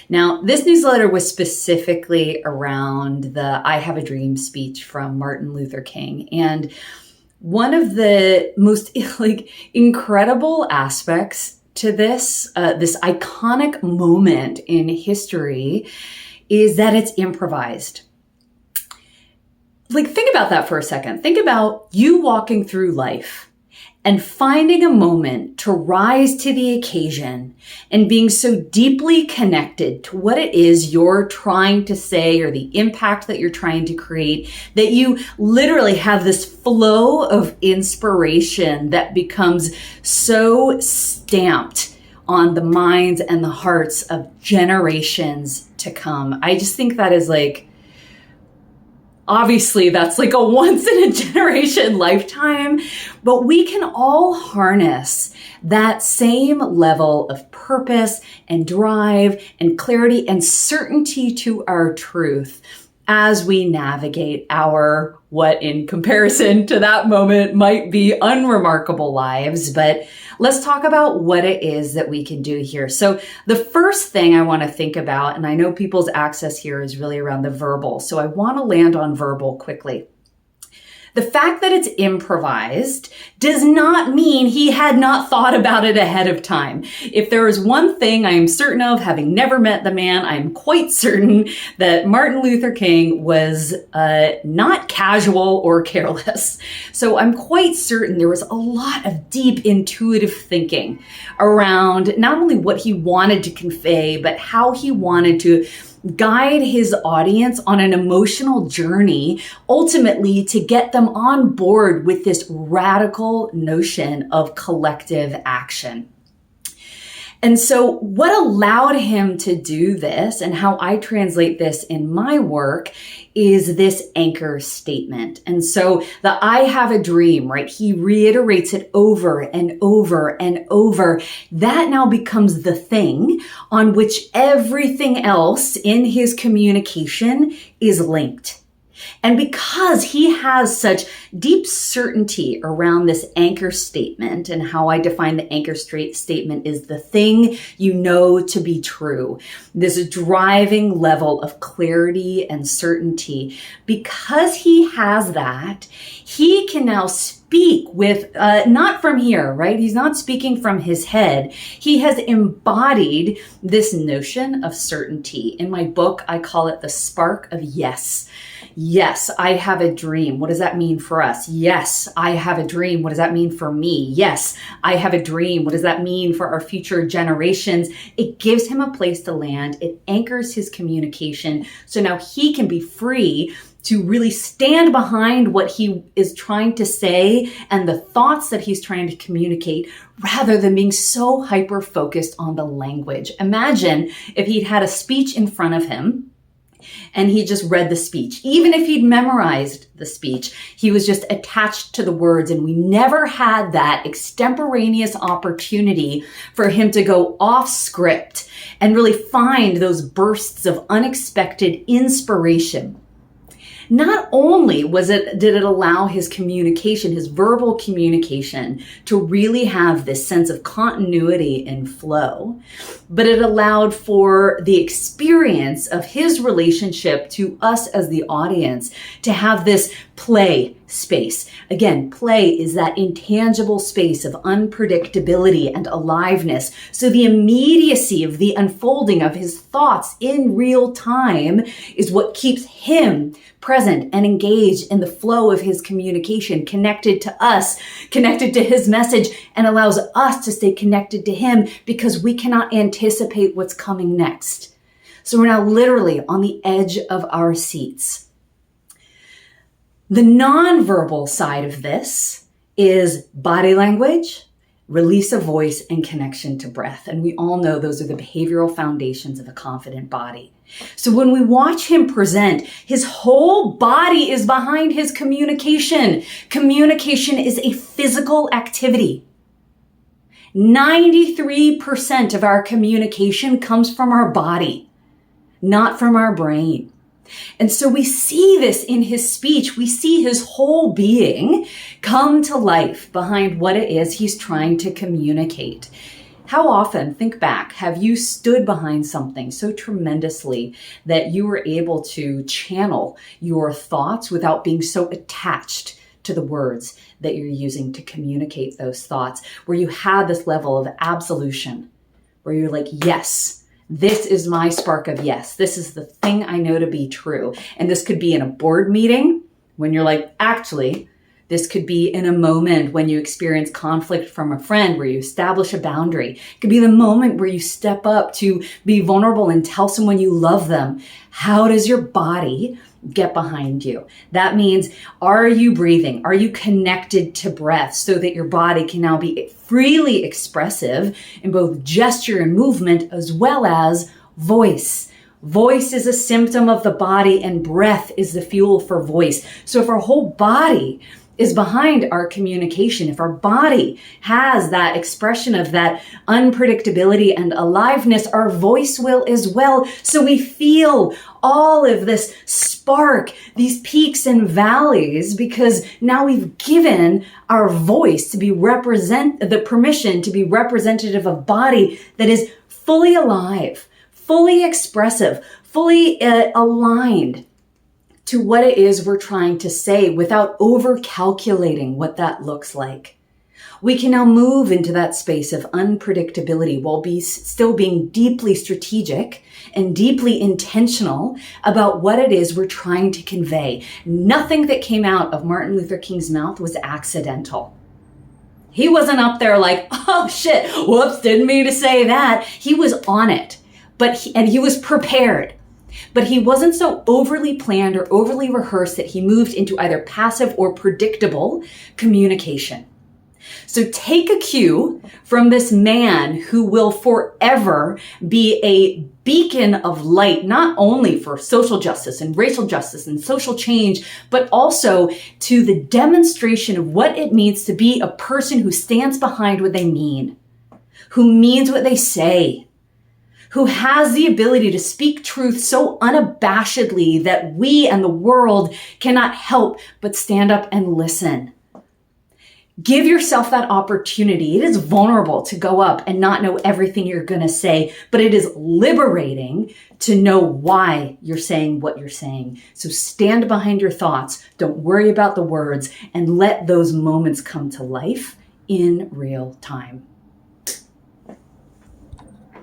Now, this newsletter was specifically around the I Have a Dream speech from Martin Luther King. And one of the most incredible aspects to this iconic moment in history is that it's improvised. Think about that for a second. Think about you walking through life and finding a moment to rise to the occasion and being so deeply connected to what it is you're trying to say or the impact that you're trying to create, that you literally have this flow of inspiration that becomes so stamped on the minds and the hearts of generations to come. I just think that is obviously, that's a once in a generation lifetime, but we can all harness that same level of purpose and drive and clarity and certainty to our truth as we navigate our, what in comparison to that moment might be unremarkable lives. But let's talk about what it is that we can do here. So the first thing I want to think about, and I know people's access here is really around the verbal, so I want to land on verbal quickly. The fact that it's improvised does not mean he had not thought about it ahead of time. If there is one thing I am certain of, having never met the man, I am quite certain that Martin Luther King was not casual or careless. So I'm quite certain there was a lot of deep intuitive thinking around not only what he wanted to convey, but how he wanted to guide his audience on an emotional journey, ultimately to get them on board with this radical notion of collective action. And so what allowed him to do this, and how I translate this in my work, is this anchor statement. And so the I have a dream, right? He reiterates it over and over and over. That now becomes the thing on which everything else in his communication is linked. And because he has such deep certainty around this anchor statement, and how I define the anchor statement is the thing you know to be true, this driving level of clarity and certainty, because he has that, he can now speak with, not from here, right? He's not speaking from his head. He has embodied this notion of certainty. In my book, I call it the spark of yes. Yes, I have a dream. What does that mean for us? Yes, I have a dream. What does that mean for me? Yes, I have a dream. What does that mean for our future generations? It gives him a place to land. It anchors his communication. So now he can be free to really stand behind what he is trying to say and the thoughts that he's trying to communicate, rather than being so hyper-focused on the language. Imagine if he'd had a speech in front of him and he just read the speech. Even if he'd memorized the speech, he was just attached to the words, and we never had that extemporaneous opportunity for him to go off script and really find those bursts of unexpected inspiration. Not only did it allow his communication, his verbal communication, to really have this sense of continuity and flow, but it allowed for the experience of his relationship to us as the audience to have this play space. Again, play is that intangible space of unpredictability and aliveness. So the immediacy of the unfolding of his thoughts in real time is what keeps him present and engaged in the flow of his communication, connected to us, connected to his message, and allows us to stay connected to him because we cannot anticipate what's coming next. So we're now literally on the edge of our seats. The nonverbal side of this is body language, release of voice, and connection to breath. And we all know those are the behavioral foundations of a confident body. So when we watch him present, his whole body is behind his communication. Communication is a physical activity. 93% of our communication comes from our body, not from our brain. And so we see this in his speech. We see his whole being come to life behind what it is he's trying to communicate. How often, think back, have you stood behind something so tremendously that you were able to channel your thoughts without being so attached to the words that you're using to communicate those thoughts, where you had this level of absolution, where you're like, yes, this is my spark of yes. This is the thing I know to be true. And this could be in a board meeting when you're like, actually, this could be in a moment when you experience conflict from a friend where you establish a boundary. It could be the moment where you step up to be vulnerable and tell someone you love them. How does your body get behind you? That means, are you breathing? Are you connected to breath so that your body can now be freely expressive in both gesture and movement as well as voice? Voice is a symptom of the body and breath is the fuel for voice. So if our whole body is behind our communication, if our body has that expression of that unpredictability and aliveness, our voice will as well. So we feel all of this spark, these peaks and valleys, because now we've given our voice to be the permission to be representative of body that is fully alive, fully expressive, fully aligned to what it is we're trying to say without over calculating what that looks like. We can now move into that space of unpredictability while still being deeply strategic and deeply intentional about what it is we're trying to convey. Nothing that came out of Martin Luther King's mouth was accidental. He wasn't up there like, oh shit, whoops, didn't mean to say that. He was on it, and he was prepared. But he wasn't so overly planned or overly rehearsed that he moved into either passive or predictable communication. So take a cue from this man who will forever be a beacon of light, not only for social justice and racial justice and social change, but also to the demonstration of what it means to be a person who stands behind what they mean, who means what they say, who has the ability to speak truth so unabashedly that we and the world cannot help but stand up and listen. Give yourself that opportunity. It is vulnerable to go up and not know everything you're going to say, but it is liberating to know why you're saying what you're saying. So stand behind your thoughts. Don't worry about the words and let those moments come to life in real time.